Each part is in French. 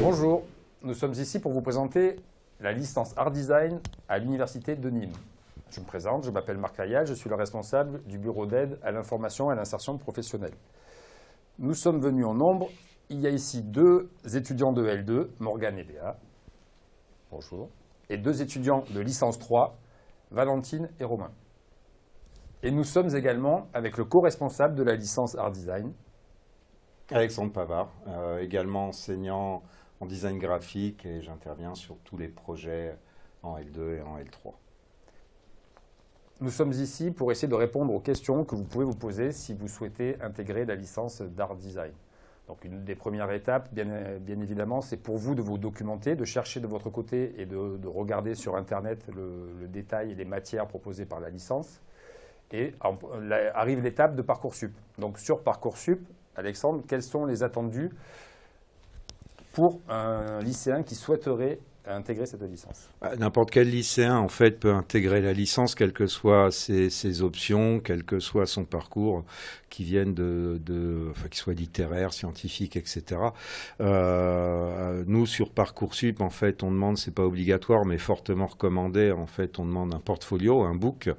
Bonjour, nous sommes ici pour vous présenter la licence Art Design à l'Université de Nîmes. Je me présente, je m'appelle Marc Layal, je suis le responsable du bureau d'aide à l'information et à l'insertion professionnelle. Nous sommes venus en nombre. Il y a ici 2 étudiants de L2, Morgane et Béa. Bonjour. Et 2 étudiants de licence 3, Valentine et Romain. Et nous sommes également avec le co-responsable de la licence Art Design, Alexandre Pavard, également enseignant en design graphique et j'interviens sur tous les projets en L2 et en L3. Nous sommes ici pour essayer de répondre aux questions que vous pouvez vous poser si vous souhaitez intégrer la licence d'Art Design. Donc une des premières étapes, bien évidemment, c'est pour vous de vous documenter, de chercher de votre côté et de regarder sur Internet le détail et les matières proposées par la licence. Et arrive l'étape de Parcoursup. Donc sur Parcoursup, Alexandre, quels sont les attendus pour un lycéen qui souhaiterait intégrer cette licence? N'importe quel lycéen, en fait, peut intégrer la licence, quelles que soient ses options, quel que soit son parcours, qui viennent enfin, qu'il soit littéraire, scientifique, etc. Nous, sur Parcoursup, en fait, on demande, c'est pas obligatoire, mais fortement recommandé, en fait, on demande un portfolio, un book,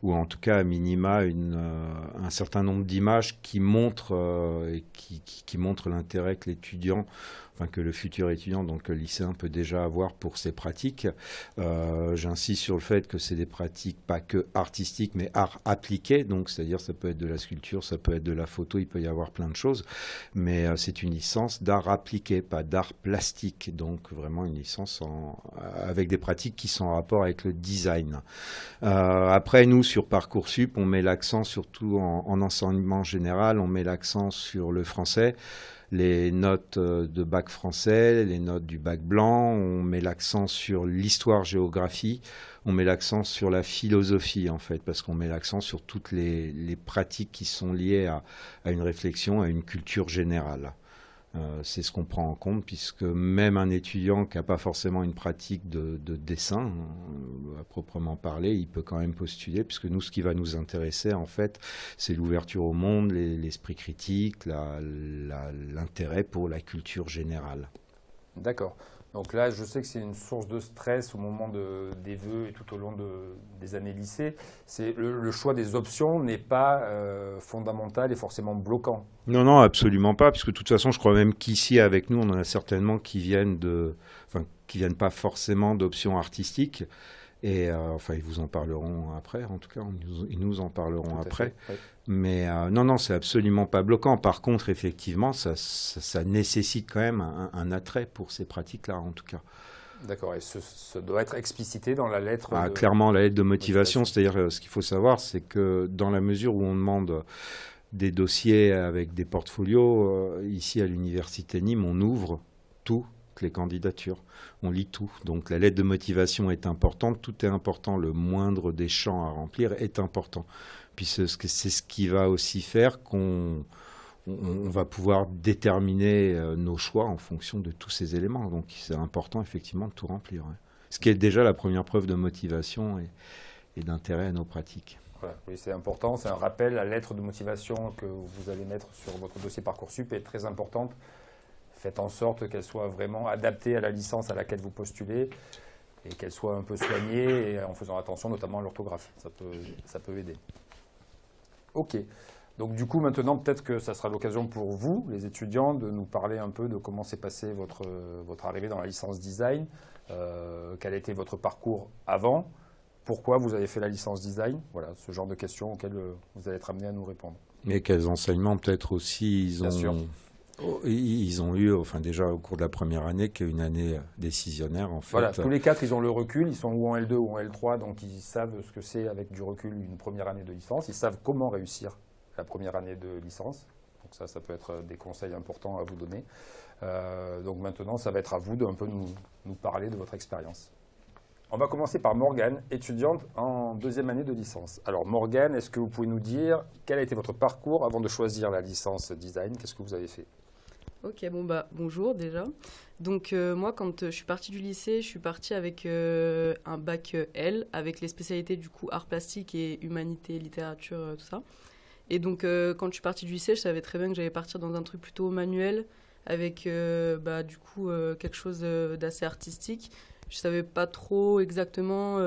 ou en tout cas, à minima, un certain nombre d'images qui montrent qui montrent l'intérêt que l'étudiant, enfin que le futur étudiant, donc le lycéen, peut déjà avoir pour ses pratiques. J'insiste sur le fait que c'est des pratiques pas que artistiques, mais art appliqué, donc c'est-à-dire ça peut être de la sculpture, ça peut être de la photo, il peut y avoir plein de choses, mais c'est une licence d'art appliqué, pas d'art plastique, donc vraiment une licence avec des pratiques qui sont en rapport avec le design. Après, nous, sur Parcoursup, on met l'accent surtout en enseignement général, on met l'accent sur le français, les notes de bac français, les notes du bac blanc, on met l'accent sur l'histoire-géographie, on met l'accent sur la philosophie en fait, parce qu'on met l'accent sur toutes les pratiques qui sont liées à une réflexion, à une culture générale. C'est ce qu'on prend en compte, puisque même un étudiant qui n'a pas forcément une pratique de dessin, à proprement parler, il peut quand même postuler, puisque nous, ce qui va nous intéresser, en fait, c'est l'ouverture au monde, l'esprit critique, l'intérêt pour la culture générale. D'accord. Donc là, je sais que c'est une source de stress au moment des vœux et tout au long des années lycée. Le choix des options n'est pas fondamental et forcément bloquant. Non, non, absolument pas, puisque de toute façon, je crois même qu'ici, avec nous, on en a certainement qui viennent qui viennent pas forcément d'options artistiques. Et enfin, ils vous en parleront après, en tout cas, ils nous en parleront après. Oui. Mais non, c'est absolument pas bloquant. Par contre, effectivement, ça nécessite quand même un attrait pour ces pratiques-là, en tout cas. D'accord, et ce doit être explicité dans la lettre clairement, la lettre de motivation, c'est-à-dire ce qu'il faut savoir, c'est que dans la mesure où on demande des dossiers avec des portfolios, ici à l'Université Nîmes, on ouvre toutes les candidatures, on lit tout. Donc la lettre de motivation est importante, tout est important, le moindre des champs à remplir est important. Puis c'est ce qui va aussi faire qu'on va pouvoir déterminer nos choix en fonction de tous ces éléments. Donc c'est important effectivement de tout remplir. Ouais. Ce qui est déjà la première preuve de motivation et d'intérêt à nos pratiques. Voilà, oui, c'est important, c'est un rappel. La lettre de motivation que vous allez mettre sur votre dossier Parcoursup est très importante. Faites en sorte qu'elle soit vraiment adaptée à la licence à laquelle vous postulez et qu'elle soit un peu soignée et en faisant attention notamment à l'orthographe. Ça peut aider. Ok. Donc du coup, maintenant, peut-être que ça sera l'occasion pour vous, les étudiants, de nous parler un peu de comment s'est passé votre arrivée dans la licence design, quel a été votre parcours avant, pourquoi vous avez fait la licence design, voilà, ce genre de questions auxquelles vous allez être amené à nous répondre. Et quels enseignements peut-être aussi Bien sûr. Ils ont eu, enfin déjà au cours de la première année, qui est une année décisionnaire en fait. Voilà, tous les 4, ils ont le recul, ils sont ou en L2 ou en L3, donc ils savent ce que c'est avec du recul une première année de licence, ils savent comment réussir la première année de licence. Donc ça peut être des conseils importants à vous donner. Donc maintenant, ça va être à vous de un peu nous parler de votre expérience. On va commencer par Morgane, étudiante en 2e année de licence. Alors Morgane, est-ce que vous pouvez nous dire quel a été votre parcours avant de choisir la licence design? Qu'est-ce que vous avez fait? Ok, bonjour déjà. Donc moi, quand je suis partie du lycée, je suis partie avec un bac L, avec les spécialités du coup art plastique et humanité, littérature, tout ça. Et donc quand je suis partie du lycée, je savais très bien que j'allais partir dans un truc plutôt manuel, avec du coup quelque chose d'assez artistique. Je savais pas trop exactement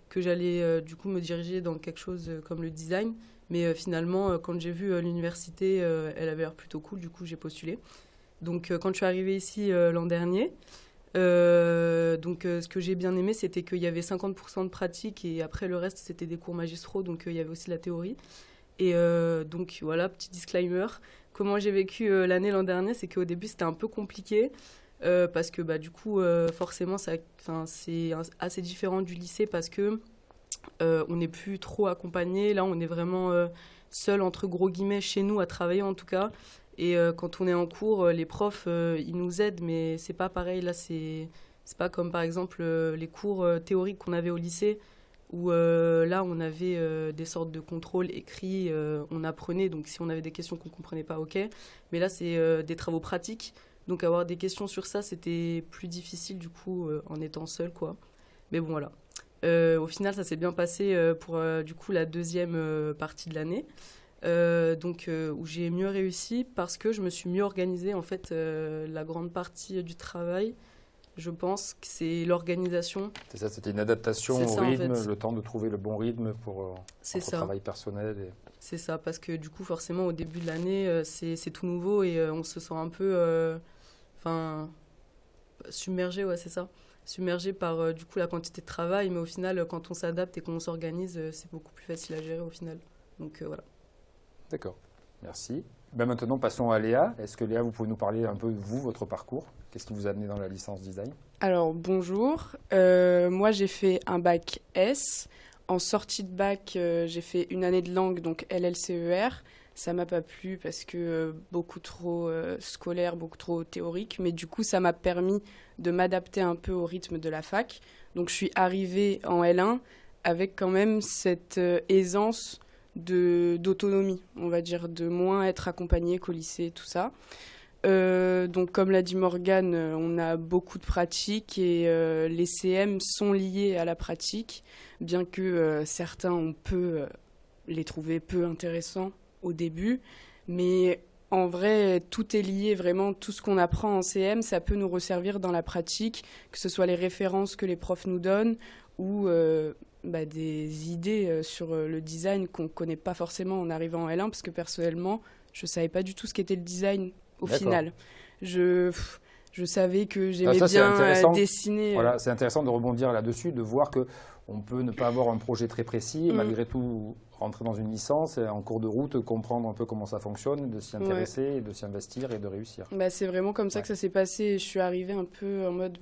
que j'allais du coup me diriger dans quelque chose comme le design, mais finalement quand j'ai vu l'université, elle avait l'air plutôt cool, du coup j'ai postulé. Donc quand je suis arrivée ici l'an dernier, ce que j'ai bien aimé, c'était qu'il y avait 50% de pratique et après le reste c'était des cours magistraux, donc il y avait aussi la théorie. Et donc voilà, petit disclaimer. Comment j'ai vécu l'année l'an dernier, c'est qu'au début c'était un peu compliqué parce que du coup forcément c'est assez différent du lycée parce que on n'est plus trop accompagné. Là on est vraiment seul entre gros guillemets chez nous à travailler en tout cas. Et quand on est en cours, les profs ils nous aident, mais c'est pas pareil. Là c'est pas comme par exemple les cours théoriques qu'on avait au lycée où là on avait des sortes de contrôles écrits, on apprenait, donc si on avait des questions qu'on ne comprenait pas, ok, mais là c'est des travaux pratiques, donc avoir des questions sur ça c'était plus difficile du coup en étant seul quoi. Mais bon voilà, au final ça s'est bien passé pour du coup la deuxième partie de l'année, où j'ai mieux réussi parce que je me suis mieux organisée en fait. La grande partie du travail, je pense que c'est l'organisation. C'est ça, c'était une adaptation au rythme, en fait. Le temps de trouver le bon rythme pour votre travail personnel. C'est ça, parce que du coup, forcément, au début de l'année, c'est tout nouveau et on se sent un peu submergé, ouais, c'est ça. Submergé par du coup la quantité de travail, mais au final, quand on s'adapte et qu'on s'organise, c'est beaucoup plus facile à gérer au final. Donc voilà. D'accord, merci. Maintenant, passons à Léa. Est-ce que Léa, vous pouvez nous parler un peu de vous, votre parcours? Qu'est-ce qui vous a amené dans la licence design? Alors, bonjour. Moi, j'ai fait un bac S. En sortie de bac, j'ai fait une année de langue, donc LLCER. Ça m'a pas plu parce que beaucoup trop scolaire, beaucoup trop théorique. Mais du coup, ça m'a permis de m'adapter un peu au rythme de la fac. Donc, je suis arrivée en L1 avec quand même cette aisance d'autonomie, on va dire, de moins être accompagnée qu'au lycée, tout ça. Donc comme l'a dit Morgane, on a beaucoup de pratiques et les CM sont liés à la pratique, bien que certains on peut les trouver peu intéressants au début, mais en vrai tout est lié, vraiment tout ce qu'on apprend en CM ça peut nous resservir dans la pratique, que ce soit les références que les profs nous donnent ou des idées sur le design qu'on ne connaît pas forcément en arrivant en L1, parce que personnellement je ne savais pas du tout ce qu'était le design. Au final, je savais que j'aimais bien dessiner. Voilà, c'est intéressant de rebondir là-dessus, de voir qu'on peut ne pas avoir un projet très précis, et malgré tout rentrer dans une licence et en cours de route, comprendre un peu comment ça fonctionne, de s'y intéresser, et de s'y investir et de réussir. C'est vraiment comme ça que ça s'est passé. Je suis arrivée un peu en mode,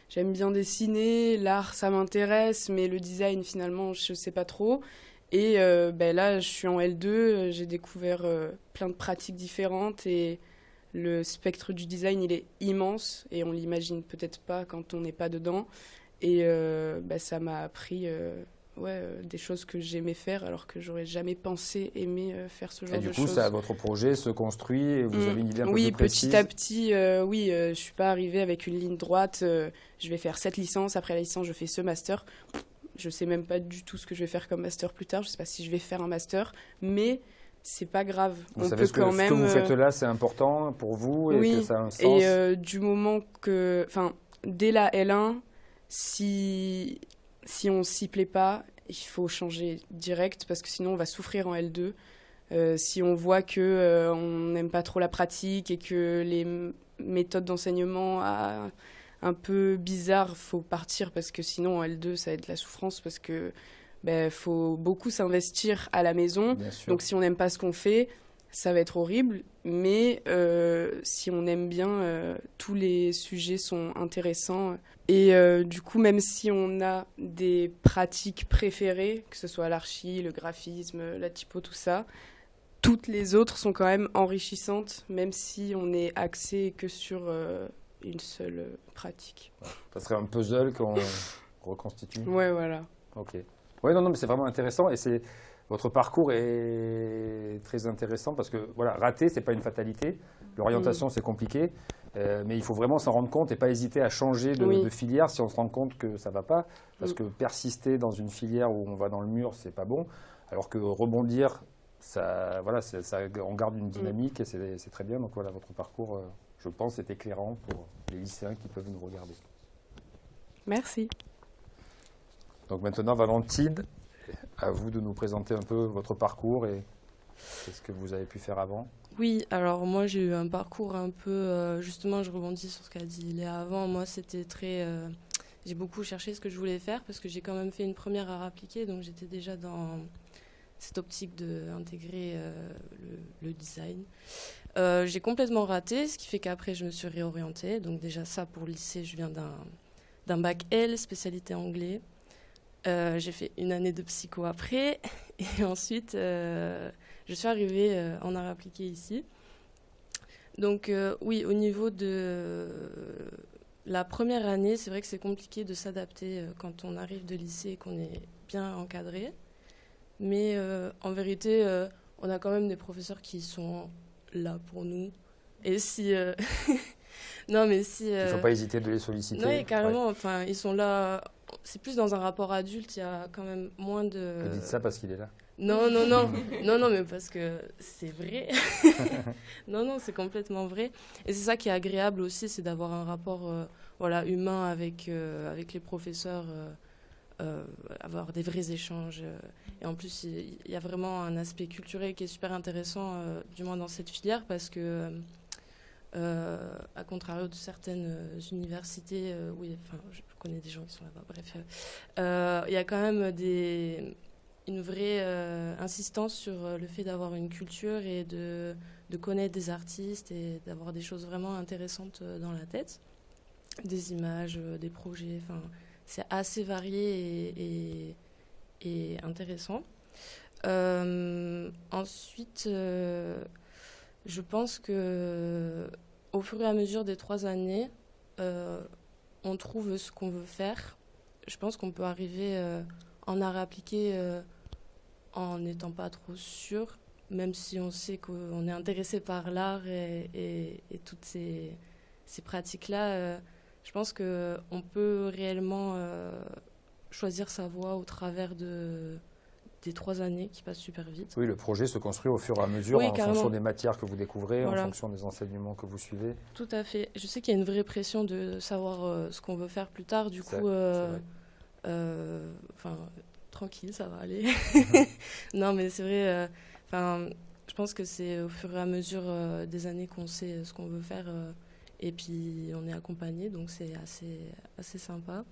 j'aime bien dessiner, l'art ça m'intéresse, mais le design finalement je ne sais pas trop. Et là, je suis en L2, j'ai découvert plein de pratiques différentes et le spectre du design, il est immense et on l'imagine peut-être pas quand on n'est pas dedans. Et ça m'a appris des choses que j'aimais faire alors que j'aurais jamais pensé aimer faire ce genre de choses. Et du coup, votre projet se construit et vous avez une idée un peu plus précise? Oui, petit à petit, je suis pas arrivée avec une ligne droite. Je vais faire cette licence, après la licence, je fais ce master. Je sais même pas du tout ce que je vais faire comme master plus tard. Je sais pas si je vais faire un master, mais c'est pas grave. Vous savez ce que vous faites là, c'est important pour vous et que ça a un sens. Et du moment que, dès la L1, si on s'y plaît pas, il faut changer direct parce que sinon on va souffrir en L2. Si on voit que on n'aime pas trop la pratique et que les méthodes d'enseignement un peu bizarres, faut partir parce que sinon en L2 ça va être de la souffrance parce que faut beaucoup s'investir à la maison. Donc si on n'aime pas ce qu'on fait, ça va être horrible. Mais si on aime bien, tous les sujets sont intéressants. Et du coup, même si on a des pratiques préférées, que ce soit l'archi, le graphisme, la typo, tout ça, toutes les autres sont quand même enrichissantes, même si on est axé que sur une seule pratique. Ça serait un puzzle qu'on reconstitue. Ouais, voilà. Ok. Oui, non, mais c'est vraiment intéressant et votre parcours est très intéressant parce que rater, c'est pas une fatalité. L'orientation, c'est compliqué, mais il faut vraiment s'en rendre compte et pas hésiter à changer de filière si on se rend compte que ça va pas, parce que persister dans une filière où on va dans le mur, c'est pas bon, alors que rebondir, voilà, on garde une dynamique et c'est très bien. Donc voilà, votre parcours, je pense, est éclairant pour les lycéens qui peuvent nous regarder. Merci. Donc maintenant, Valentine, à vous de nous présenter un peu votre parcours et ce que vous avez pu faire avant. Oui, alors moi j'ai eu un parcours un peu, justement je rebondis sur ce qu'a dit Léa avant, moi c'était très, j'ai beaucoup cherché ce que je voulais faire parce que j'ai quand même fait une première art appliqué, donc j'étais déjà dans cette optique d'intégrer le design. J'ai complètement raté, ce qui fait qu'après je me suis réorientée, donc déjà ça pour le lycée, je viens d'un bac L, spécialité anglais. J'ai fait une année de psycho après et ensuite je suis arrivée en art appliqué ici. Donc oui, au niveau de la première année, c'est vrai que c'est compliqué de s'adapter quand on arrive de lycée et qu'on est bien encadré. Mais en vérité, on a quand même des professeurs qui sont là pour nous. Et si... non, mais si... Il ne faut pas hésiter de les solliciter. Oui, carrément. Enfin, ils sont là... C'est plus dans un rapport adulte, il y a quand même moins de... Vous dites ça parce qu'il est là. Non, non, non. Non, mais parce que c'est vrai. Non, c'est complètement vrai. Et c'est ça qui est agréable aussi, c'est d'avoir un rapport humain avec les professeurs, avoir des vrais échanges. Et en plus, il y a vraiment un aspect culturel qui est super intéressant, du moins dans cette filière, parce que... à contrario de certaines universités, je connais des gens qui sont là-bas, bref, il y a quand même une vraie insistance sur le fait d'avoir une culture et de connaître des artistes et d'avoir des choses vraiment intéressantes dans la tête, des images, des projets, c'est assez varié et intéressant. Ensuite, je pense que au fur et à mesure des 3 années, on trouve ce qu'on veut faire. Je pense qu'on peut arriver en art appliqué en n'étant pas trop sûr, même si on sait qu'on est intéressé par l'art et toutes ces pratiques-là. Je pense qu'on peut réellement choisir sa voie au travers des 3 années qui passent super vite. Oui, le projet se construit au fur et à mesure, oui, en fonction des matières que vous découvrez, voilà. En fonction des enseignements que vous suivez. Tout à fait. Je sais qu'il y a une vraie pression de savoir ce qu'on veut faire plus tard. Du coup, tranquille, ça va aller. Non, mais c'est vrai. Je pense que c'est au fur et à mesure des années qu'on sait ce qu'on veut faire. Et puis, on est accompagné, donc c'est assez sympa.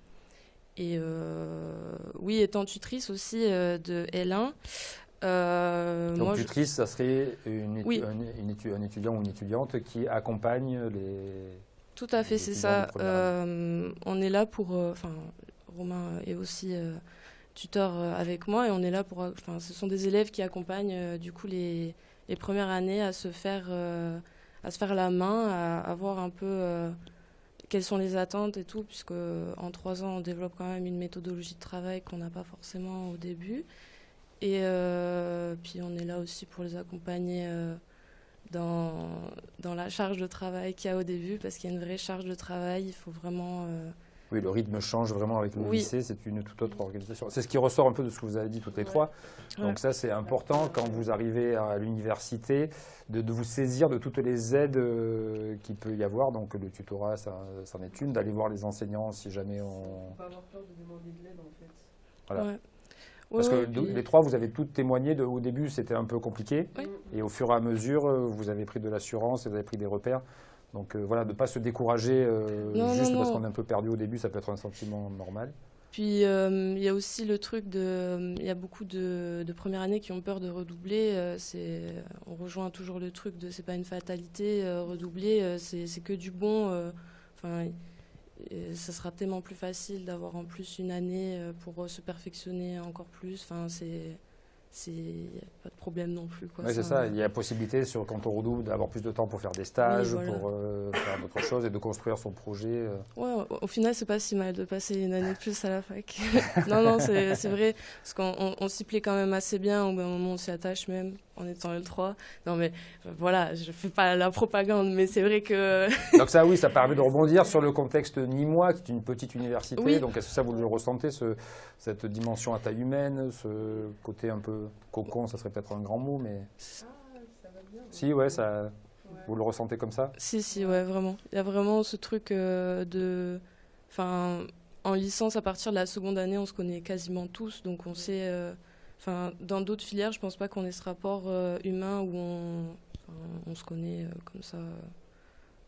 Et oui, étant tutrice aussi de L1. Donc tutrice, ça serait un étudiant ou une étudiante qui accompagne les... Tout à fait, c'est ça. On est là pour... Romain est aussi tuteur avec moi et on est là pour... ce sont des élèves qui accompagnent du coup les premières années à se faire la main, à voir un peu... quelles sont les attentes et tout, puisque en 3 ans, on développe quand même une méthodologie de travail qu'on n'a pas forcément au début. Et puis, on est là aussi pour les accompagner dans la charge de travail qu'il y a au début, parce qu'il y a une vraie charge de travail. Il faut vraiment... Oui, le rythme change vraiment avec le lycée, c'est une toute autre organisation. C'est ce qui ressort un peu de ce que vous avez dit toutes les trois. Donc ça, c'est important quand vous arrivez à l'université de vous saisir de toutes les aides qu'il peut y avoir. Donc le tutorat, c'en est une, d'aller voir les enseignants si jamais on... Il faut pas avoir peur de demander de l'aide en fait. Voilà. Ouais. Parce que les trois, vous avez toutes témoigné, au début c'était un peu compliqué, et au fur et à mesure, vous avez pris de l'assurance, vous avez pris des repères. Donc de ne pas se décourager parce qu'on est un peu perdu au début, ça peut être un sentiment normal. Puis il y a aussi le truc il y a beaucoup de premières années qui ont peur de redoubler. On rejoint toujours le truc de c'est pas une fatalité, redoubler, c'est que du bon. Ça sera tellement plus facile d'avoir en plus une année pour se perfectionner encore plus. Il n'y a pas de problème non plus. Oui, c'est ça. Il y a possibilité, quand on redouble, d'avoir plus de temps pour faire des stages, pour faire d'autres choses et de construire son projet. Ouais, au final, c'est pas si mal de passer une année de plus à la fac. Non, c'est vrai. Parce qu'on s'y plaît quand même assez bien. Au bout d'un moment, on s'y attache même. en étant L3. Non mais voilà, je fais pas la propagande, mais c'est vrai que... Donc ça, oui, ça permet de rebondir sur le contexte nîmois, qui est une petite université. Oui. Donc est-ce que ça, vous le ressentez, cette dimension à taille humaine, ce côté un peu cocon, ça serait peut-être un grand mot, mais... Si, ouais, ça, vous le ressentez comme ça? Si, ouais, vraiment. Il y a vraiment ce truc de... Enfin, en licence, à partir de la seconde année, on se connaît quasiment tous, donc on sait... Enfin, dans d'autres filières, je pense pas qu'on ait ce rapport humain où on se connaît comme ça.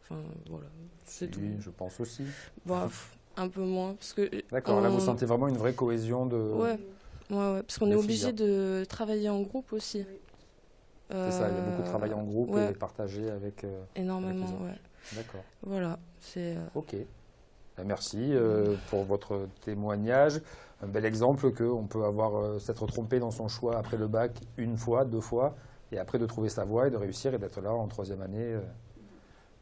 Enfin, voilà, c'est tout. Oui, je pense aussi. Bon, un peu moins, parce que... D'accord, là, vous sentez vraiment une vraie cohésion de... Ouais, parce qu'on de est obligé filière. de travailler en groupe aussi. C'est ça, il y a beaucoup de travail en groupe ouais. et partagé avec... Énormément, avec les ouais. D'accord. Voilà, c'est... Ok. Ben, merci pour votre témoignage. Un bel exemple qu'on peut avoir s'être trompé dans son choix après le bac une fois, 2 fois, et après de trouver sa voie et de réussir et d'être là en 3e année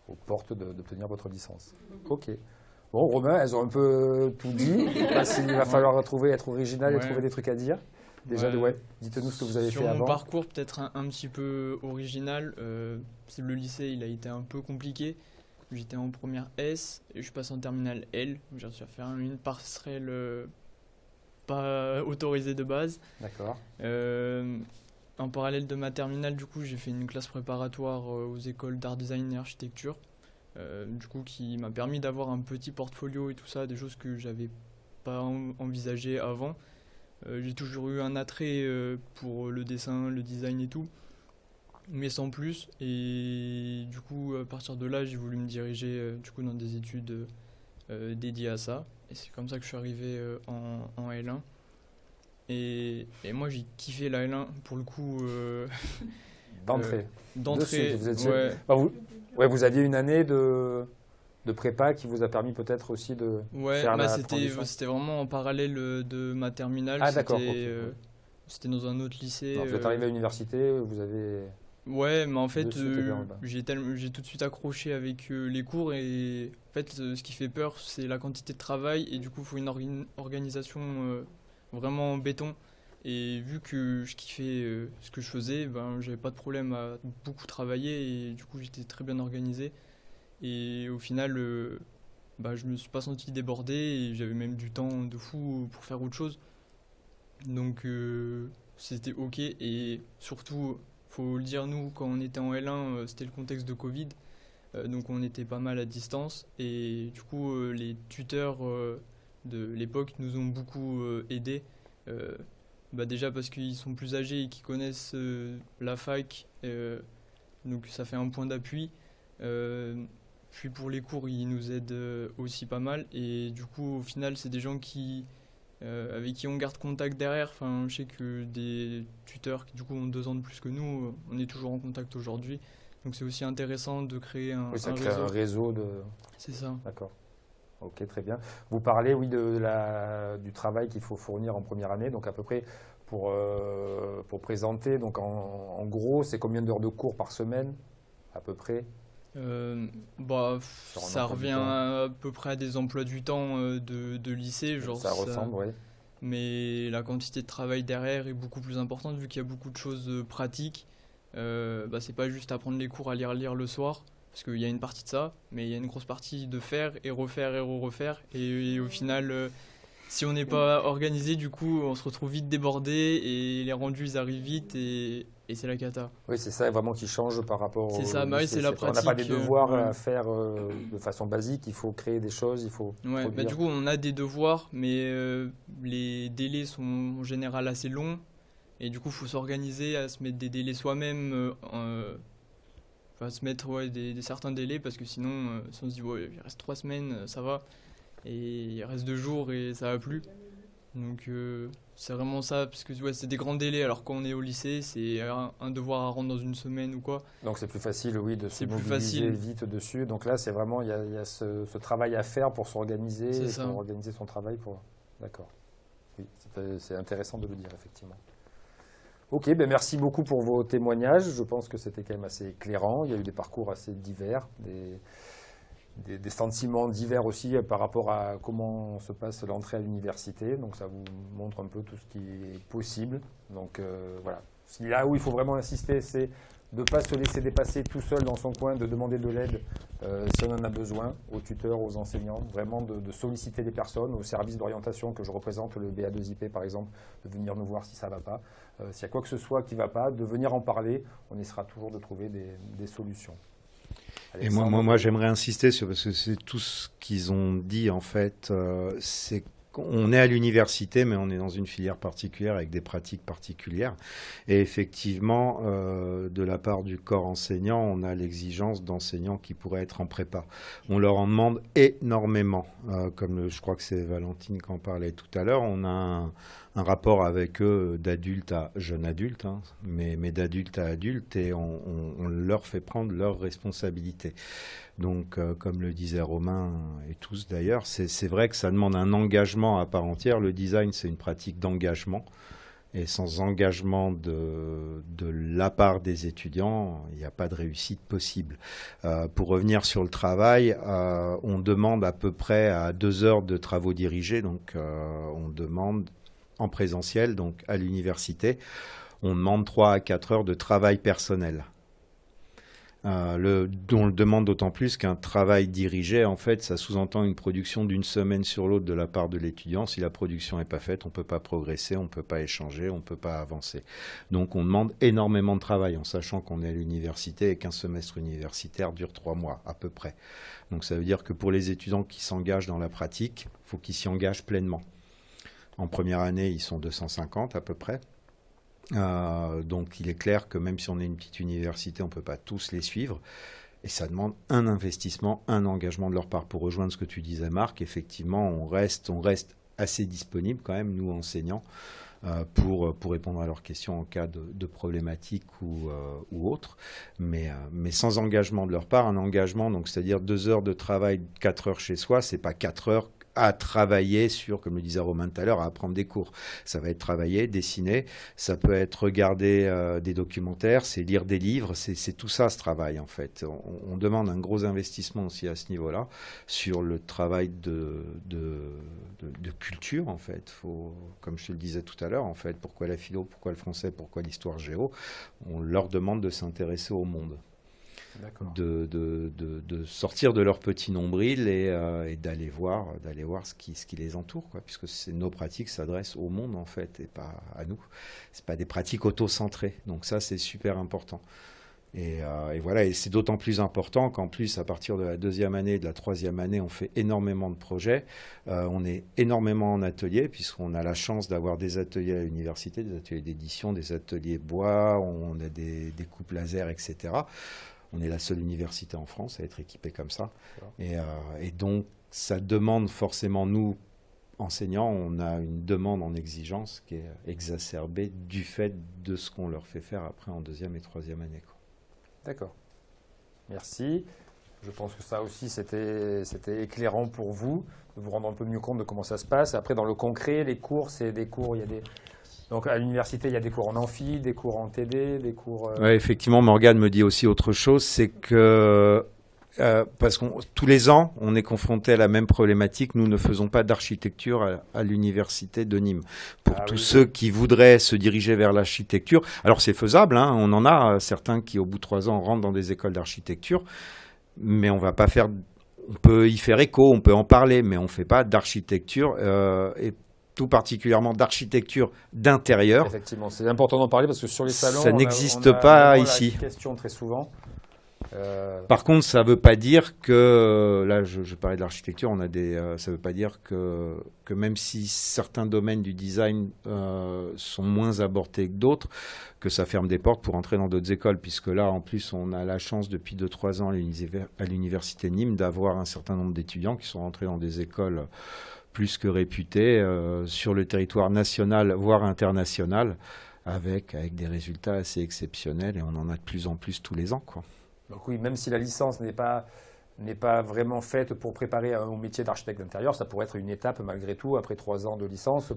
aux portes d'obtenir votre licence. Ok. Bon, Romain, elles ont un peu tout dit. Je sais pas s'il va falloir être original et trouver des trucs à dire. Déjà, dites-nous ce que vous avez fait avant. Sur mon parcours, peut-être un petit peu original. Le lycée, il a été un peu compliqué. J'étais en première S et je passe en terminale L. J'ai reçu à faire une passerelle pas autorisée de base. D'accord. En parallèle de ma terminale, du coup, j'ai fait une classe préparatoire aux écoles d'art, design et architecture. Du coup, qui m'a permis d'avoir un petit portfolio et tout ça, des choses que j'avais pas envisagées avant. J'ai toujours eu un attrait pour le dessin, le design et tout, mais sans plus. Et du coup, à partir de là, j'ai voulu me diriger du coup, dans des études dédiées à ça. Et c'est comme ça que je suis arrivé en L1. Et moi, j'ai kiffé la L1 pour le coup. D'entrée. D'entrée, Vous étiez- ouais. Enfin, vous aviez une année de prépa qui vous a permis peut-être aussi de faire la transition. C'était vraiment en parallèle de ma terminale. Ah, d'accord, C'était dans un autre lycée. Non, vous êtes arrivé à l'université, vous avez... Ouais, mais en fait, Dessus, t'es bien, bah. j'ai tout de suite accroché avec les cours et en fait, ce qui fait peur, c'est la quantité de travail et du coup, il faut une organisation vraiment en béton. Et vu que je kiffais ce que je faisais, ben, j'avais pas de problème à beaucoup travailler et du coup, j'étais très bien organisé. Et au final, je me suis pas senti débordé et j'avais même du temps de fou pour faire autre chose. Donc, c'était ok et surtout... Faut le dire, nous, quand on était en L1, c'était le contexte de Covid, donc on était pas mal à distance et du coup les tuteurs de l'époque nous ont beaucoup aidés. Déjà parce qu'ils sont plus âgés et qu'ils connaissent la fac, donc ça fait un point d'appui. Puis pour les cours, ils nous aident aussi pas mal et du coup au final c'est des gens avec qui on garde contact derrière. Enfin, je sais que des tuteurs qui du coup ont 2 ans de plus que nous, on est toujours en contact aujourd'hui. Donc c'est aussi intéressant de créer un crée réseau. un réseau de... C'est ça. D'accord. Ok, très bien. Vous parlez, oui, du travail qu'il faut fournir en première année. Donc à peu près, pour présenter, donc en gros, c'est combien d'heures de cours par semaine, à peu près? Ça revient à peu près à des emplois du temps de lycée. Genre ça ressemble, oui. Mais la quantité de travail derrière est beaucoup plus importante vu qu'il y a beaucoup de choses pratiques. C'est pas juste apprendre les cours à lire le soir, parce qu'il y a une partie de ça, mais il y a une grosse partie de faire et refaire et refaire. Et au final, si on n'est pas organisé, du coup, on se retrouve vite débordé et les rendus ils arrivent vite et c'est la cata. Oui, c'est ça vraiment qui change par rapport au... C'est ça, oui, c'est la pratique. On n'a pas des devoirs ouais. à faire de façon basique, il faut créer des choses, il faut Ouais, produire. du coup, on a des devoirs, mais les délais sont en général assez longs. Et du coup, il faut s'organiser à se mettre des délais soi-même, se mettre certains délais, parce que sinon, si on se dit, il reste 3 semaines, ça va. Et il reste 2 jours et ça va plus. Donc c'est vraiment ça, parce que c'est des grands délais, alors quand on est au lycée, c'est un devoir à rendre dans une semaine ou quoi. Donc c'est plus facile, oui, de se C'est plus mobiliser facile. vite dessus. Donc là, c'est vraiment, il y a ce travail à faire pour s'organiser, C'est ça. pour organiser son travail. D'accord. Oui, c'est intéressant de le dire, effectivement. Ok, merci beaucoup pour vos témoignages. Je pense que c'était quand même assez éclairant. Il y a eu des parcours assez divers, des sentiments divers aussi par rapport à comment se passe l'entrée à l'université. Donc ça vous montre un peu tout ce qui est possible. Donc voilà, Là où il faut vraiment insister, c'est de ne pas se laisser dépasser tout seul dans son coin, de demander de l'aide si on en a besoin, aux tuteurs, aux enseignants, vraiment de solliciter les personnes, au service d'orientation que je représente, le BA2IP par exemple, de venir nous voir si ça ne va pas. S'il y a quoi que ce soit qui ne va pas, de venir en parler, on essaiera toujours de trouver des solutions. Et moi j'aimerais insister sur, parce que c'est tout ce qu'ils ont dit en fait, c'est qu'on est à l'université, mais on est dans une filière particulière avec des pratiques particulières. Et effectivement, de la part du corps enseignant, on a l'exigence d'enseignants qui pourraient être en prépa. On leur en demande énormément. Comme je crois que c'est Valentine qui en parlait tout à l'heure, on a un rapport avec eux d'adulte à jeune adulte, hein, mais d'adulte à adulte, et on leur fait prendre leurs responsabilités. Donc, comme le disait Romain et tous d'ailleurs, c'est vrai que ça demande un engagement à part entière. Le design, c'est une pratique d'engagement. Et sans engagement de la part des étudiants, il n'y a pas de réussite possible. Pour revenir sur le travail, on demande à peu près à 2 heures de travaux dirigés. Donc, on demande en présentiel, donc à l'université, on demande 3 à 4 heures de travail personnel. On le demande d'autant plus qu'un travail dirigé, en fait, ça sous-entend une production d'une semaine sur l'autre de la part de l'étudiant. Si la production n'est pas faite, on ne peut pas progresser, on ne peut pas échanger, on ne peut pas avancer. Donc on demande énormément de travail, en sachant qu'on est à l'université et qu'un semestre universitaire dure 3 mois à peu près. Donc ça veut dire que pour les étudiants qui s'engagent dans la pratique, il faut qu'ils s'y engagent pleinement. En première année, ils sont 250 à peu près. Donc il est clair que même si on est une petite université, on ne peut pas tous les suivre. Et ça demande un investissement, un engagement de leur part. Pour rejoindre ce que tu disais, Marc, effectivement, on reste assez disponible quand même, nous enseignants, pour répondre à leurs questions en cas de problématiques ou autres. Mais sans engagement de leur part, un engagement, donc c'est-à-dire 2 heures de travail, 4 heures chez soi, c'est pas 4 heures à travailler sur, comme le disait Romain tout à l'heure, à apprendre des cours. Ça va être travailler, dessiner, ça peut être regarder des documentaires, c'est lire des livres, c'est tout ça ce travail en fait. On demande un gros investissement aussi à ce niveau-là sur le travail de culture en fait. Faut, comme je te le disais tout à l'heure, en fait, pourquoi la philo, pourquoi le français, pourquoi l'histoire géo, on leur demande de s'intéresser au monde. De sortir de leur petit nombril et d'aller voir ce qui les entoure, quoi, puisque nos pratiques s'adressent au monde en fait et pas à nous. C'est pas des pratiques auto-centrées, donc ça c'est super important. Et voilà, et c'est d'autant plus important qu'en plus à partir de la 2e année, de la 3e année, on fait énormément de projets, on est énormément en atelier puisqu'on a la chance d'avoir des ateliers à l'université, des ateliers d'édition, des ateliers bois, on a des coupes laser, etc. On est la seule université en France à être équipée comme ça. Et donc, ça demande forcément, nous, enseignants, on a une demande en exigence qui est exacerbée du fait de ce qu'on leur fait faire après en 2e et 3e année. Quoi. D'accord. Merci. Je pense que ça aussi, c'était éclairant pour vous, de vous rendre un peu mieux compte de comment ça se passe. Après, dans le concret, les cours, c'est des cours, il y a des... Donc à l'université, il y a des cours en amphi, des cours en TD, des cours... Ouais, effectivement, Morgane me dit aussi autre chose, c'est que parce que tous les ans, on est confronté à la même problématique. Nous ne faisons pas d'architecture à l'université de Nîmes. Pour tous ceux qui voudraient se diriger vers l'architecture, alors c'est faisable, hein, on en a certains qui au bout de 3 ans rentrent dans des écoles d'architecture, mais on va pas faire... On peut y faire écho, on peut en parler, mais on ne fait pas d'architecture et tout particulièrement d'architecture d'intérieur. Effectivement, c'est important d'en parler parce que sur les salons, ça n'existe pas ici. La question très souvent. Par contre, ça ne veut pas dire que, là je parlais de l'architecture, ça ne veut pas dire que même si certains domaines du design sont moins abordés que d'autres, que ça ferme des portes pour entrer dans d'autres écoles, puisque là en plus on a la chance depuis 2-3 ans à l'université de Nîmes d'avoir un certain nombre d'étudiants qui sont rentrés dans des écoles plus que réputées sur le territoire national, voire international, avec des résultats assez exceptionnels, et on en a de plus en plus tous les ans, quoi. Donc oui, même si la licence n'est pas vraiment faite pour préparer au métier d'architecte d'intérieur, ça pourrait être une étape malgré tout après 3 ans de licence.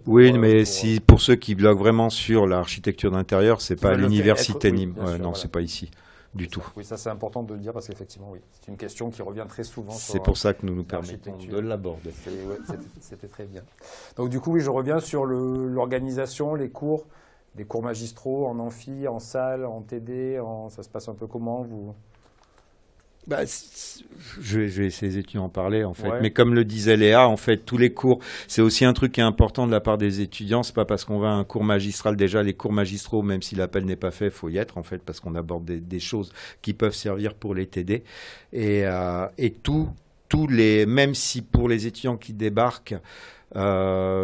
Pour ceux qui bloquent vraiment sur l'architecture d'intérieur, c'est pas à l'université Nîmes. Non, c'est pas ici. Du tout. Oui, ça c'est important de le dire parce qu'effectivement, oui, c'est une question qui revient très souvent. C'est pour ça que nous permettons de l'aborder. C'était très bien. Donc du coup, oui, je reviens sur l'organisation, les cours. des cours magistraux en amphi, en salle, en TD, ça se passe un peu comment vous? Je vais essayer les étudiants en parler en fait, Ouais. mais comme le disait Léa, en fait tous les cours, c'est aussi un truc qui est important de la part des étudiants. C'est pas parce qu'on va à un cours magistral, déjà les cours magistraux, même si l'appel n'est pas fait, faut y être en fait parce qu'on aborde des choses qui peuvent servir pour les TD et tous les, même si pour les étudiants qui débarquent,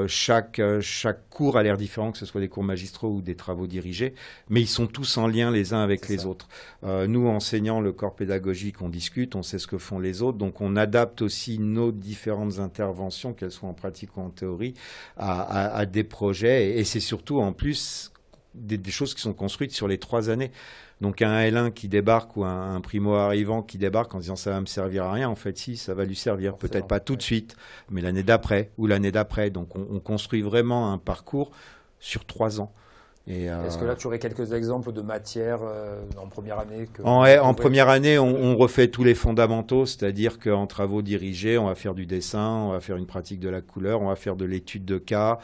chaque cours a l'air différent, que ce soit des cours magistraux ou des travaux dirigés, mais ils sont tous en lien les uns avec les autres. Nous, enseignants, le corps pédagogique, on discute, on sait ce que font les autres, donc on adapte aussi nos différentes interventions, qu'elles soient en pratique ou en théorie, à des projets, et c'est surtout en plus des choses qui sont construites sur les 3 années. Donc un L1 qui débarque ou un primo arrivant qui débarque en disant ça va me servir à rien, en fait si, ça va lui servir, peut-être pas tout de suite, mais l'année d'après ou l'année d'après. Donc on construit vraiment un parcours sur 3 ans. Et est-ce que là tu aurais quelques exemples de matières en première année en première année, on refait tous les fondamentaux, c'est-à-dire qu'en travaux dirigés, on va faire du dessin, on va faire une pratique de la couleur, on va faire de l'étude de cas,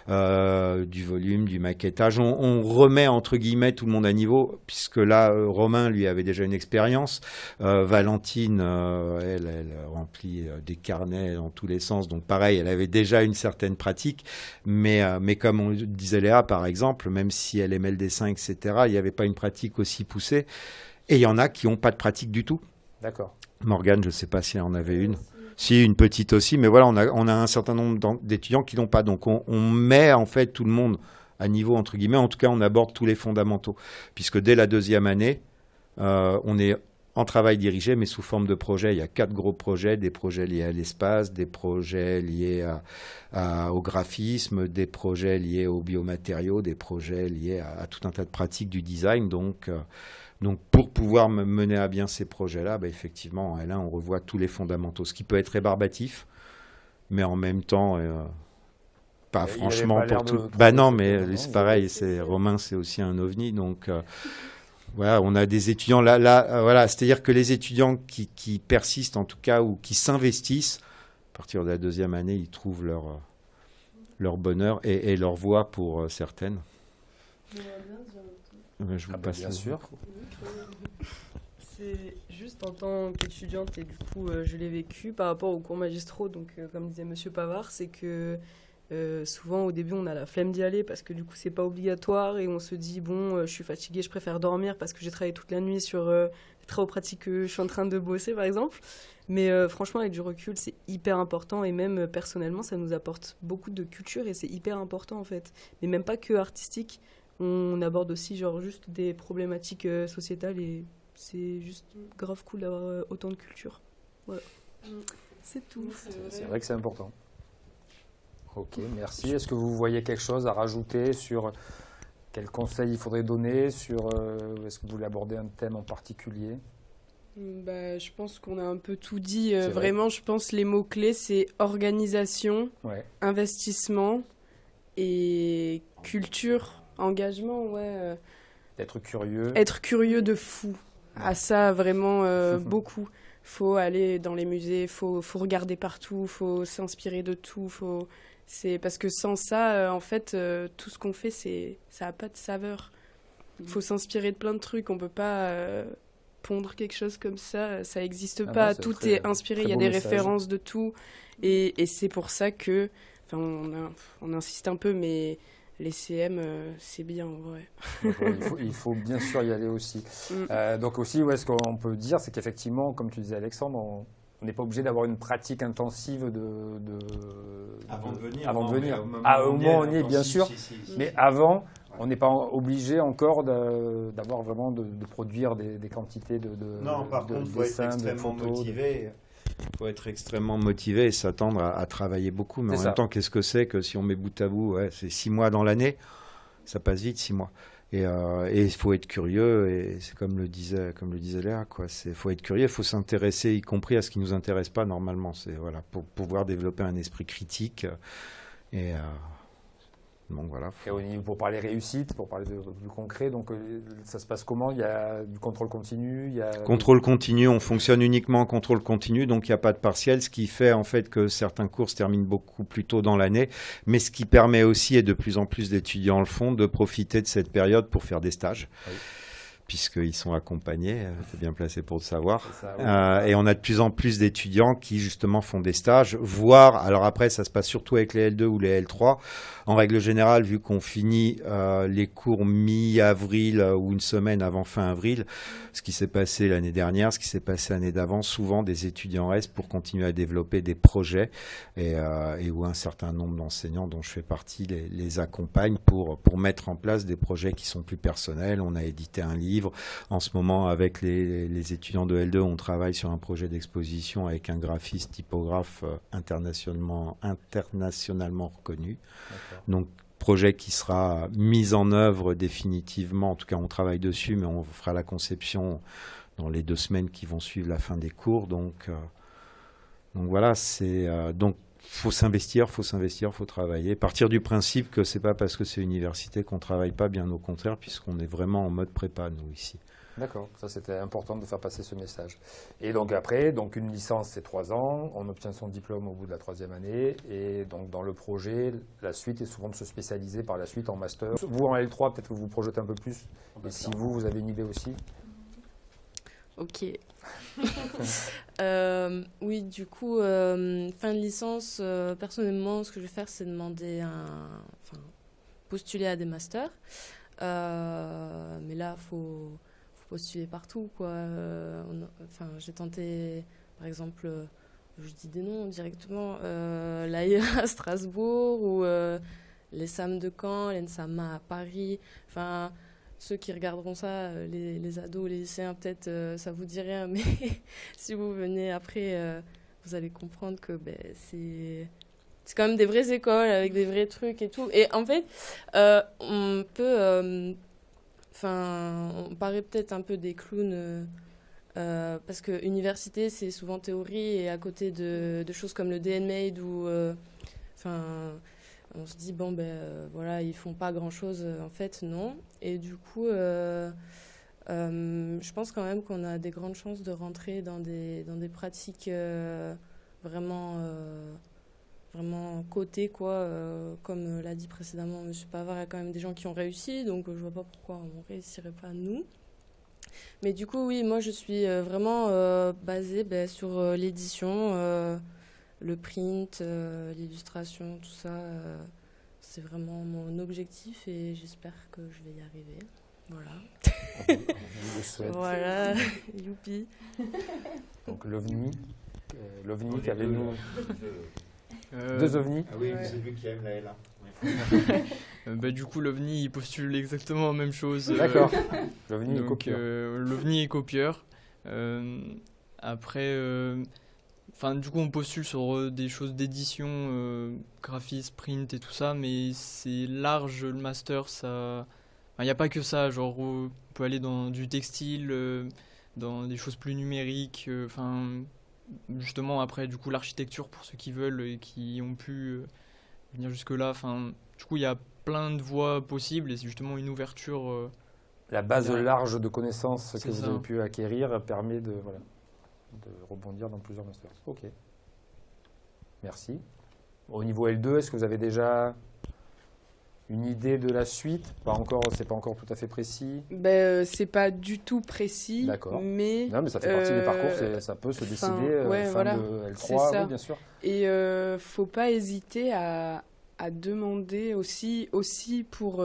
du volume, du maquettage. On remet entre guillemets tout le monde à niveau, puisque là, Romain, lui, avait déjà une expérience. Valentine, elle remplit des carnets dans tous les sens, donc pareil, elle avait déjà une certaine pratique. Mais comme on disait Léa, par exemple, même si elle aimait le dessin, etc., il n'y avait pas une pratique aussi poussée. Et il y en a qui n'ont pas de pratique du tout. D'accord. Morgane, je ne sais pas si elle en avait une. Si, une petite aussi, mais voilà, on a un certain nombre d'étudiants qui n'ont pas. Donc on met en fait tout le monde à niveau, entre guillemets. En tout cas, on aborde tous les fondamentaux. Puisque dès la 2e année, on est en travail dirigé, mais sous forme de projet. Il y a 4 gros projets, des projets liés à l'espace, des projets liés au graphisme, des projets liés aux biomatériaux, des projets liés à tout un tas de pratiques du design. Donc pour pouvoir mener à bien ces projets-là, effectivement, en L1, on revoit tous les fondamentaux, ce qui peut être rébarbatif, mais en même temps, pas franchement pour tout. Non, mais c'est pareil, Romain, c'est aussi un ovni, donc... Voilà, on a des étudiants voilà, c'est-à-dire que les étudiants qui persistent en tout cas ou qui s'investissent, à partir de la 2e année, ils trouvent leur bonheur et leur voie pour certaines. Je vous passe bien sûr. C'est juste en tant qu'étudiante et du coup je l'ai vécu par rapport aux cours magistraux, donc comme disait Monsieur Pavard, c'est que souvent au début on a la flemme d'y aller parce que du coup c'est pas obligatoire et on se dit bon je suis fatiguée, je préfère dormir parce que j'ai travaillé toute la nuit sur les travaux pratiques que je suis en train de bosser par exemple, mais franchement avec du recul c'est hyper important et même personnellement ça nous apporte beaucoup de culture et c'est hyper important en fait, mais même pas que artistique, on aborde aussi genre juste des problématiques sociétales et c'est juste grave cool d'avoir autant de culture. Voilà. C'est tout. C'est vrai que c'est important. Ok, merci. Est-ce que vous voyez quelque chose à rajouter sur quels conseils il faudrait donner sur est-ce que vous voulez aborder un thème en particulier? Je pense qu'on a un peu tout dit. Vraiment, je pense les mots-clés, c'est organisation, investissement et culture, engagement, Être curieux. Être curieux de fou. À ça, vraiment, beaucoup. Faut aller dans les musées, faut regarder partout, faut s'inspirer de tout, c'est parce que sans ça, en fait, tout ce qu'on fait, ça n'a pas de saveur. Il faut s'inspirer de plein de trucs. On ne peut pas pondre quelque chose comme ça. Ça n'existe pas. Tout est inspiré. Il y a des références de tout. Et c'est pour ça que... on insiste un peu, mais les CM, c'est bien, en vrai. Il faut bien sûr y aller aussi. Donc aussi, ce qu'on peut dire, c'est qu'effectivement, comme tu disais Alexandre, on n'est pas obligé d'avoir une pratique intensive avant de venir. Au moment où on y est, bien sûr. Mais avant, on n'est pas obligé encore d'avoir vraiment de produire des quantités de dessins, de photos. Il faut être extrêmement motivé et s'attendre à travailler beaucoup. Mais en même temps, qu'est-ce que c'est que si on met bout à bout, c'est 6 mois dans l'année, ça passe vite 6 mois. Et il faut être curieux, et c'est comme le disait Léa, il faut être curieux, il faut s'intéresser, y compris à ce qui ne nous intéresse pas normalement. C'est pour pouvoir développer un esprit critique. Et Donc voilà. Et au niveau, pour parler réussite, pour parler de plus concret, donc ça se passe comment? Il y a du contrôle continu, il y a... Contrôle continu, on fonctionne uniquement en contrôle continu, donc il n'y a pas de partiel, ce qui fait en fait que certains cours se terminent beaucoup plus tôt dans l'année, mais ce qui permet aussi, et de plus en plus d'étudiants le font, de profiter de cette période pour faire des stages. Oui. Puisqu'ils sont accompagnés, c'est bien placé pour le savoir. Ça, oui. Et on a de plus en plus d'étudiants qui justement font des stages, voire, alors après ça se passe surtout avec les L2 ou les L3, en règle générale, vu qu'on finit les cours mi-avril ou une semaine avant fin avril, ce qui s'est passé l'année dernière, ce qui s'est passé l'année d'avant, souvent des étudiants restent pour continuer à développer des projets et où un certain nombre d'enseignants dont je fais partie les accompagnent pour mettre en place des projets qui sont plus personnels. On a édité un livre. En ce moment, avec les étudiants de L2, on travaille sur un projet d'exposition avec un graphiste typographe internationalement reconnu. D'accord. Donc, projet qui sera mis en œuvre définitivement. En tout cas, on travaille dessus, mais on fera la conception dans les 2 semaines qui vont suivre la fin des cours. Donc voilà, donc faut s'investir, faut travailler. Partir du principe que c'est pas parce que c'est université qu'on travaille pas, bien au contraire, puisqu'on est vraiment en mode prépa, nous, ici. D'accord, ça c'était important de faire passer ce message. Et donc après, donc une licence c'est 3 ans, on obtient son diplôme au bout de la 3e année, et donc dans le projet, la suite est souvent de se spécialiser par la suite en master. Vous en L3, peut-être que vous vous projetez un peu plus, et si vous avez une idée aussi. Ok. Oui, du coup, fin de licence, personnellement, ce que je vais faire, c'est demander postuler à des masters. Mais là, faut postuler partout, quoi. J'ai tenté, par exemple, je dis des noms directement, l'AIRA à Strasbourg ou l'ESAM de Caen, l'ENSAMA à Paris. Enfin, ceux qui regarderont ça, les ados, les lycéens, peut-être ça vous dit rien, mais si vous venez après, vous allez comprendre que c'est quand même des vraies écoles avec des vrais trucs et tout. Et en fait, on peut... on paraît peut-être un peu des clowns parce que université, c'est souvent théorie, et à côté de choses comme le DNMAID ou... on se dit, voilà, ils font pas grand-chose. En fait, non. Et du coup, je pense quand même qu'on a des grandes chances de rentrer dans des pratiques vraiment cotées, quoi. Comme l'a dit précédemment M. Pavard, il y a quand même des gens qui ont réussi, donc je vois pas pourquoi on ne réussirait pas nous. Mais du coup, oui, moi, je suis vraiment basée sur l'édition, le print, l'illustration, tout ça, c'est vraiment mon objectif et j'espère que je vais y arriver. Voilà. On le souhaite. Voilà, youpi. Donc l'OVNI qui avait nous... 2 ovnis. Ah oui, c'est lui qui aime la L1. Du coup, l'OVNI, il postule exactement la même chose. D'accord. L'OVNI est copieur. L'OVNI est copieur. Après... du coup, on postule sur des choses d'édition, graphisme, print et tout ça, mais c'est large, le master, ça... Il n'y a pas que ça, genre, on peut aller dans du textile, dans des choses plus numériques, justement, après, du coup, l'architecture, pour ceux qui veulent et qui ont pu venir jusque-là, du coup, il y a plein de voies possibles, et c'est justement une ouverture... La base large de connaissances que vous avez pu acquérir permet de rebondir dans plusieurs masters. Ok. Merci. Au niveau L2, est-ce que vous avez déjà une idée de la suite? Pas encore, c'est pas encore tout à fait précis. C'est pas du tout précis. D'accord. Mais ça fait partie des parcours, ça peut se décider de L3, oui, bien sûr. Et faut pas hésiter à demander aussi pour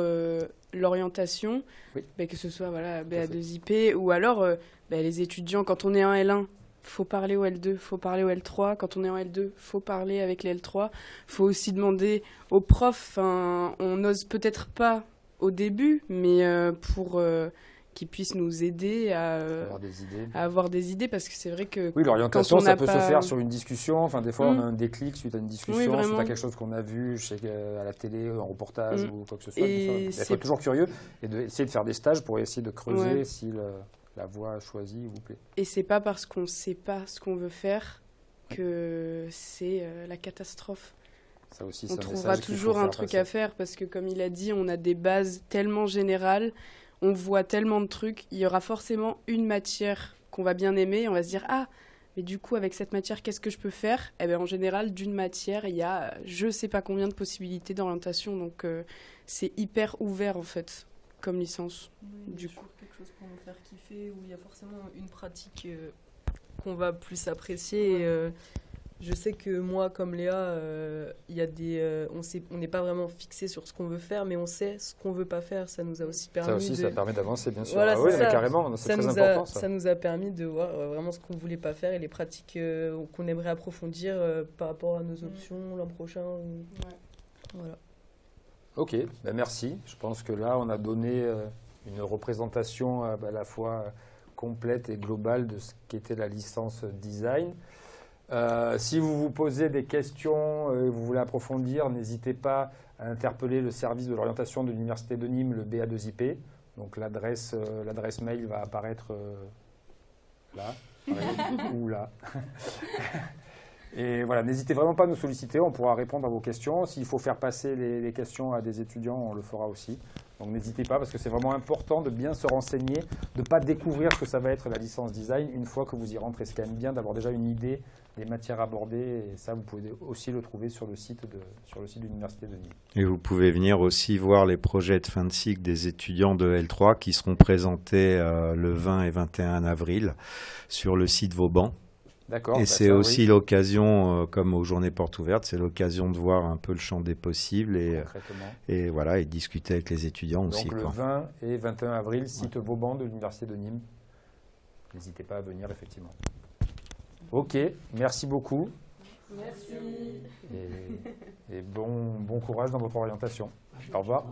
l'orientation, oui. Que ce soit BA2IP ou alors les étudiants, quand on est en L1, faut parler au L2, faut parler au L3. Quand on est en L2, faut parler avec les L3. Faut aussi demander aux profs. On n'ose peut-être pas au début, mais pour qu'ils puissent nous aider à avoir des idées, parce que c'est vrai que oui, l'orientation, ça peut se faire sur une discussion. Des fois, on a un déclic suite à une discussion, suite à quelque chose qu'on a vu à la télé, en reportage ou quoi que ce soit. Il faut être toujours curieux et essayer de faire des stages pour essayer de creuser si la voie choisie vous plaît. Et c'est pas parce qu'on ne sait pas ce qu'on veut faire que c'est la catastrophe. Ça aussi, On c'est un trouvera message qu'il faut toujours un faire truc passer. à faire parce que, comme il a dit, on a des bases tellement générales, on voit tellement de trucs. Il y aura forcément une matière qu'on va bien aimer et on va se dire ah, mais du coup, avec cette matière, qu'est-ce que je peux faire? Eh bien, en général, d'une matière, il y a je sais pas combien de possibilités d'orientation. Donc, c'est hyper ouvert en fait, comme licence. Du coup. quelque chose pour nous faire kiffer, où il y a forcément une pratique qu'on va plus apprécier. Et, je sais que moi, comme Léa, il y a on n'est pas vraiment fixé sur ce qu'on veut faire, mais on sait ce qu'on veut pas faire. Ça nous a aussi permis Ça aussi, ça permet d'avancer, bien sûr. Voilà, Ah oui, c'est mais ça. carrément, c'est ça très nous important, a, ça. ça nous a permis de voir vraiment ce qu'on voulait pas faire et les pratiques qu'on aimerait approfondir par rapport à nos options l'an prochain. Voilà. Ok, ben merci. Je pense que là, on a donné une représentation à la fois complète et globale de ce qu'était la licence design. Si vous vous posez des questions et vous voulez approfondir, n'hésitez pas à interpeller le service de l'orientation de l'Université de Nîmes, le BA2IP. Donc l'adresse mail va apparaître là, ou là. Et voilà, n'hésitez vraiment pas à nous solliciter, on pourra répondre à vos questions. S'il faut faire passer les questions à des étudiants, on le fera aussi. Donc n'hésitez pas, parce que c'est vraiment important de bien se renseigner, de ne pas découvrir ce que ça va être la licence design une fois que vous y rentrez. C'est quand même bien d'avoir déjà une idée des matières abordées, et ça, vous pouvez aussi le trouver sur le site de l'Université de Nîmes. Et vous pouvez venir aussi voir les projets de fin de cycle des étudiants de L3 qui seront présentés le 20 et 21 avril sur le site Vauban. D'accord. Et bah c'est ça, aussi oui, l'occasion, comme aux journées portes ouvertes, c'est l'occasion de voir un peu le champ des possibles concrètement. et voilà, et discuter avec les étudiants aussi. Donc le Quoi. 20 et 21 avril, site Vauban de l'Université de Nîmes. N'hésitez pas à venir, effectivement. Ok, merci beaucoup. Merci. Et bon courage dans votre orientation. Au revoir.